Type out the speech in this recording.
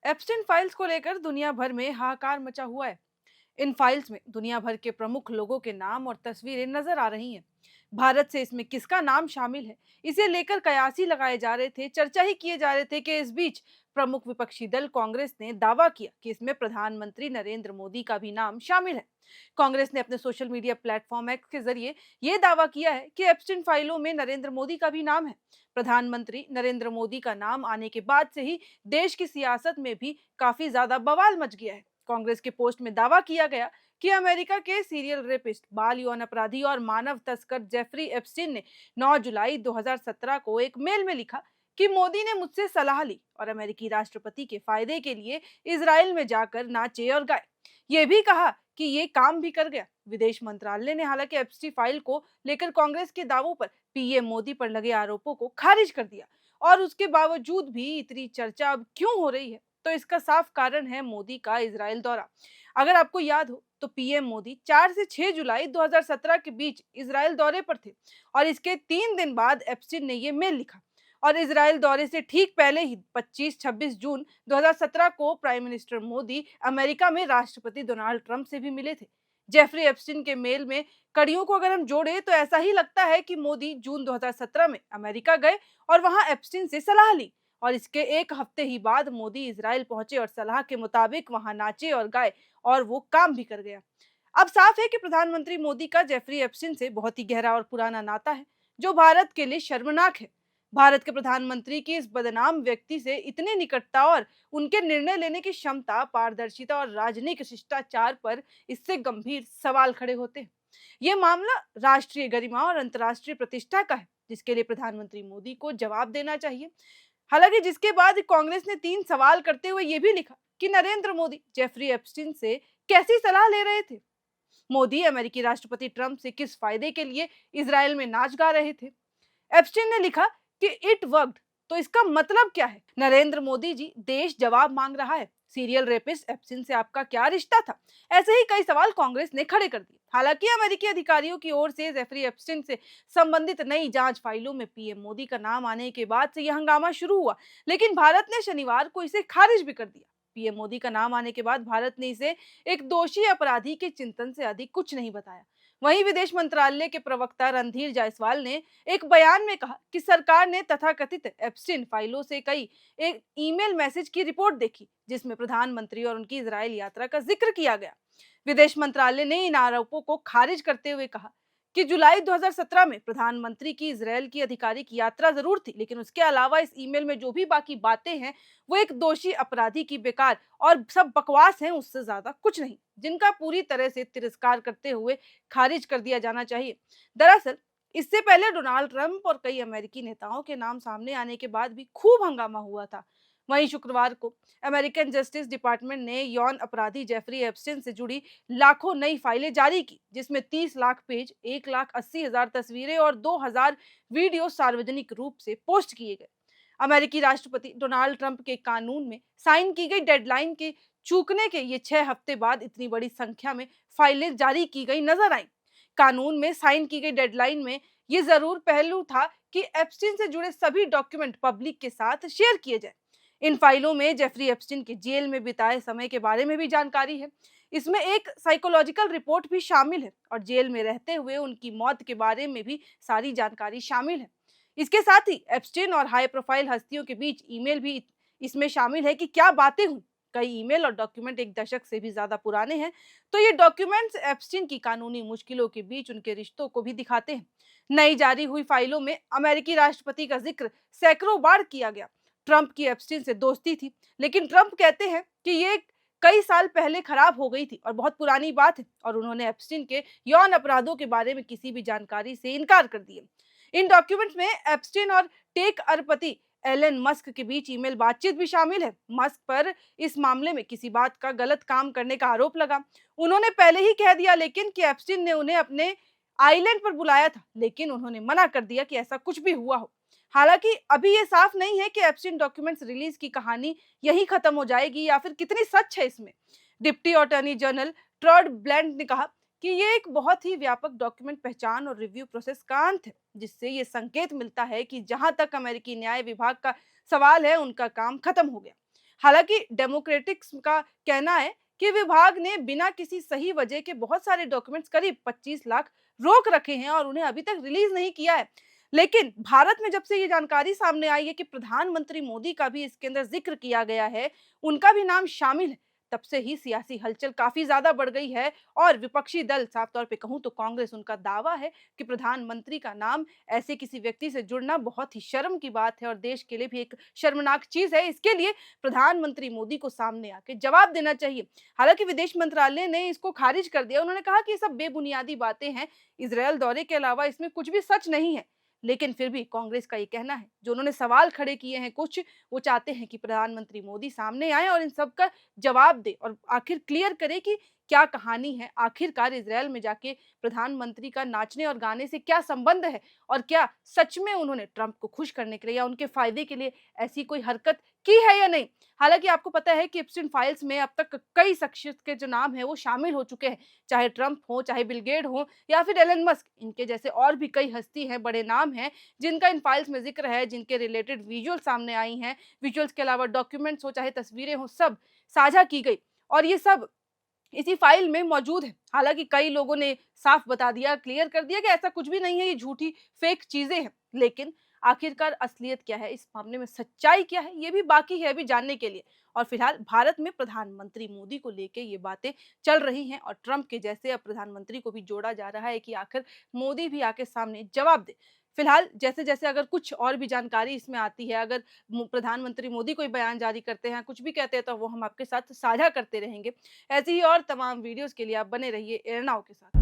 एप्स्टाइन files को लेकर दुनिया भर में हाहाकार मचा हुआ है। इन फाइल्स में दुनिया भर के प्रमुख लोगों के नाम और तस्वीरें नजर आ रही हैं। भारत से इसमें किसका नाम शामिल है, इसे लेकर कयासी लगाए जा रहे थे, चर्चा ही किए जा रहे थे कि इस बीच प्रमुख विपक्षी दल कांग्रेस ने दावा किया कि इसमें प्रधानमंत्री नरेंद्र मोदी का भी नाम शामिल है। कांग्रेस ने अपने सोशल मीडिया प्लेटफॉर्म एक्स के जरिए यह दावा किया है कि एप्स्टाइन फाइलों में नरेंद्र मोदी का भी नाम है। प्रधानमंत्री नरेंद्र मोदी का नाम आने के बाद से ही देश की सियासत में भी काफी ज्यादा बवाल मच गया है। कांग्रेस के पोस्ट में दावा किया गया कि अमेरिका के सीरियल रेपिस्ट, बाल यौन अपराधी और मानव तस्कर जेफरी एप्स्टाइन ने 9 जुलाई 2017 को एक मेल में लिखा कि मोदी ने मुझसे सलाह ली और अमेरिकी राष्ट्रपति के फायदे के लिए इजराइल में जाकर नाचे और गाए। ये भी कहा कि ये काम भी कर गया। विदेश मंत्रालय ने हालांकि एप्स्टाइन फाइल को लेकर कांग्रेस के दावों पर पीएम मोदी पर लगे आरोपों को खारिज कर दिया। और उसके बावजूद भी इतनी चर्चा अब क्यों हो रही है, तो इसका साफ कारण है मोदी का इजराइल दौरा। अगर आपको याद हो तो पीएम मोदी 4 से 6 जुलाई 2017 के बीच इजराइल दौरे पर थे और इसके 3 दिन बाद एप्स्टाइन ने ये मेल लिखा। और इजराइल दौरे से ठीक पहले ही 25-26 जून 2017 को प्राइम मिनिस्टर मोदी अमेरिका में राष्ट्रपति डोनाल्ड ट्रंप से भी मिले थे। जेफरी एप्स्टाइन के मेल में कड़ियों को अगर हम जोड़े तो ऐसा ही लगता है कि मोदी जून 2017 में अमेरिका गए और वहां एप्स्टाइन से सलाह ली और इसके एक हफ्ते ही बाद मोदी इजराइल पहुंचे और सलाह के मुताबिक वहां नाचे और गाए और वो काम भी कर गया। अब साफ है कि प्रधानमंत्री मोदी का जेफरी एप्स्टाइन से बहुत ही गहरा और पुराना नाता है, जो भारत के लिए शर्मनाक है। भारत के प्रधानमंत्री की इस बदनाम व्यक्ति से इतनी निकटता और उनके निर्णय लेने की क्षमता, पारदर्शिता और राजनीतिक शिष्टाचार पर इससे गंभीर सवाल खड़े होते हैं। ये मामला राष्ट्रीय गरिमा और अंतर्राष्ट्रीय प्रतिष्ठा का है, जिसके लिए प्रधानमंत्री मोदी को जवाब देना चाहिए। हालांकि जिसके बाद कांग्रेस ने 3 सवाल करते हुए ये भी लिखा कि नरेंद्र मोदी जेफरी एप्स्टाइन से कैसी सलाह ले रहे थे, मोदी अमेरिकी राष्ट्रपति ट्रंप से किस फायदे के लिए इजराइल में नाच गा रहे थे। एप्स्टाइन ने लिखा कि इट वर्कड, तो इसका मतलब क्या है? नरेंद्र मोदी जी, देश जवाब मांग रहा है। सीरियल रेपिस्ट एप्स्टाइन से आपका क्या रिश्ता था? ऐसे ही कई सवाल कांग्रेस ने खड़े कर दिए। हालांकि अमेरिकी अधिकारियों की ओर से जेफरी एप्स्टाइन से संबंधित नई जांच फाइलों में पीएम मोदी का नाम आने के बाद से यह हंगामा शुरू हुआ, लेकिन भारत ने शनिवार को इसे खारिज भी कर दिया। पीएम मोदी का नाम आने के बाद भारत ने इसे एक दोषी अपराधी के चिंतन से अधिक कुछ नहीं बताया। वहीं विदेश मंत्रालय के प्रवक्ता रणधीर जायसवाल ने एक बयान में कहा कि सरकार ने तथाकथित एप्स्टाइन फाइलों से कई एक ईमेल मैसेज की रिपोर्ट देखी, जिसमें प्रधानमंत्री और उनकी इजराइल यात्रा का जिक्र किया गया। विदेश मंत्रालय ने इन आरोपों को खारिज करते हुए कहा कि जुलाई 2017 में प्रधानमंत्री की इजराइल की आधिकारिक यात्रा जरूर थी, लेकिन उसके अलावा इस ईमेल में जो भी बाकी बातें हैं वो एक दोषी अपराधी की बेकार और सब बकवास हैं, उससे ज्यादा कुछ नहीं, जिनका पूरी तरह से तिरस्कार करते हुए खारिज कर दिया जाना चाहिए। दरअसल इससे पहले डोनाल्ड ट्रंप और कई अमेरिकी नेताओं के नाम सामने आने के बाद भी खूब हंगामा हुआ था। वहीं शुक्रवार को अमेरिकन जस्टिस डिपार्टमेंट ने यौन अपराधी जेफरी एप्स्टाइन से जुड़ी लाखों नई फाइलें जारी की, जिसमें 30 लाख पेज, 1,80,000 तस्वीरें और 2,000 वीडियो सार्वजनिक रूप से पोस्ट किए गए। अमेरिकी राष्ट्रपति डोनाल्ड ट्रंप के कानून में साइन की गई डेडलाइन के चूकने के ये 6 हफ्ते बाद इतनी बड़ी संख्या में फाइलें जारी की गई नजर आई। कानून में साइन की गई डेडलाइन में ये जरूर पहलू था कि एप्स्टाइन से जुड़े सभी डॉक्यूमेंट पब्लिक के साथ शेयर किए जाए। इन फाइलों में जेफरी एप्स्टाइन के जेल में बिताए समय के बारे में भी जानकारी है। इसमें एक साइकोलॉजिकल रिपोर्ट भी शामिल है और जेल में रहते हुए उनकी मौत के बारे में भी सारी जानकारी शामिल है। इसके साथ ही एप्स्टाइन और हाई प्रोफाइल हस्तियों के बीच ईमेल भी इसमें शामिल है कि क्या बातें हुई। कई ईमेल और डॉक्यूमेंट एक दशक से भी ज्यादा पुराने हैं, तो ये डॉक्यूमेंट्स एप्स्टाइन की कानूनी मुश्किलों के बीच उनके रिश्तों को भी दिखाते हैं। नई जारी हुई फाइलों में अमेरिकी राष्ट्रपति का जिक्र सैकड़ों बार किया गया। ट्रंप की एप्स्टाइन से दोस्ती थी, लेकिन ट्रंप कहते हैं कि ये कई साल पहले खराब हो गई थी और बहुत पुरानी बात है, और उन्होंने एप्स्टाइन के यौन अपराधों के बारे में किसी भी जानकारी से इनकार कर दिया। इन डॉक्यूमेंट्स में एप्स्टाइन और टेक अरबपति एलन मस्क के बीच ईमेल बातचीत भी शामिल है। मस्क पर इस मामले में किसी बात का गलत काम करने का आरोप लगा। उन्होंने पहले ही कह दिया लेकिन कि एप्स्टाइन ने उन्हें अपने आइलैंड पर बुलाया था, लेकिन उन्होंने मना कर दिया कि ऐसा कुछ भी हुआ हो। हालांकि अभी ये साफ नहीं है कि एप्स्टाइन डॉक्यूमेंट्स रिलीज की कहानी यही खत्म हो जाएगी या फिर कितनी सच है इसमें। Deputy attorney general Todd Blanche ने कहा कि ये एक बहुत ही व्यापक डॉक्यूमेंट पहचान और रिव्यू प्रोसेस का अंत है, जिससे ये संकेत मिलता है कि जहां तक अमेरिकी न्याय विभाग का सवाल है उनका काम खत्म हो गया। हालांकि डेमोक्रेटिक्स का कहना है कि विभाग ने बिना किसी सही वजह के बहुत सारे डॉक्यूमेंट्स, करीब 25 लाख, रोक रखे हैं और उन्हें अभी तक रिलीज नहीं किया है। लेकिन भारत में जब से ये जानकारी सामने आई है कि प्रधानमंत्री मोदी का भी इसके अंदर जिक्र किया गया है, उनका भी नाम शामिल है, तब से ही सियासी हलचल काफी ज्यादा बढ़ गई है। और विपक्षी दल, साफ तौर पे कहूं तो कांग्रेस, उनका दावा है कि प्रधानमंत्री का नाम ऐसे किसी व्यक्ति से जुड़ना बहुत ही शर्म की बात है और देश के लिए भी एक शर्मनाक चीज है। इसके लिए प्रधानमंत्री मोदी को सामने आके जवाब देना चाहिए। हालांकि विदेश मंत्रालय ने इसको खारिज कर दिया। उन्होंने कहा कि ये सब बेबुनियादी बातें हैं, इसराइल दौरे के अलावा इसमें कुछ भी सच नहीं है। लेकिन फिर भी कांग्रेस का ये कहना है, जो उन्होंने सवाल खड़े किए हैं कुछ, वो चाहते हैं कि प्रधानमंत्री मोदी सामने आए और इन सब का जवाब दे और आखिर क्लियर करे कि क्या कहानी है, आखिरकार इसराइल में जाके प्रधानमंत्री का नाचने और गाने से क्या संबंध है और क्या सच में उन्होंने ट्रंप को खुश करने के लिए या उनके फायदे के लिए ऐसी कोई हरकत की है या नहीं। हालांकि आपको पता है कि एप्स्टीन फाइल्स में अब तक कई शख्सियत के जो नाम है वो शामिल हो चुके हैं, चाहे ट्रंप हो, चाहे बिल गेट हो या फिर एलन मस्क। इनके जैसे और भी कई हस्ती हैं, बड़े नाम हैं, जिनका इन फाइल्स में जिक्र है, जिनके रिलेटेड विजुअल सामने आई हैं। विजुअल्स के अलावा डॉक्यूमेंट्स हो, चाहे तस्वीरें हो, सब साझा की गई और ये सब इसी फाइल में मौजूद है। हालांकि कई लोगों ने साफ बता दिया, क्लियर कर दिया कि ऐसा कुछ भी नहीं है, ये झूठी फेक चीजें हैं। लेकिन आखिरकार असलियत क्या है, इस मामले में सच्चाई क्या है, ये भी बाकी है अभी जानने के लिए। और फिलहाल भारत में प्रधानमंत्री मोदी को लेके ये बातें चल रही हैं और ट्रंप के जैसे अब प्रधानमंत्री को भी जोड़ा जा रहा है कि आखिर मोदी भी आके सामने जवाब दे। फिलहाल जैसे जैसे अगर कुछ और भी जानकारी इसमें आती है, अगर प्रधानमंत्री मोदी कोई बयान जारी करते हैं, कुछ भी कहते हैं, तो वो हम आपके साथ साझा करते रहेंगे। ऐसी ही और तमाम वीडियोस के लिए आप बने रहिए एयरनाउ के साथ।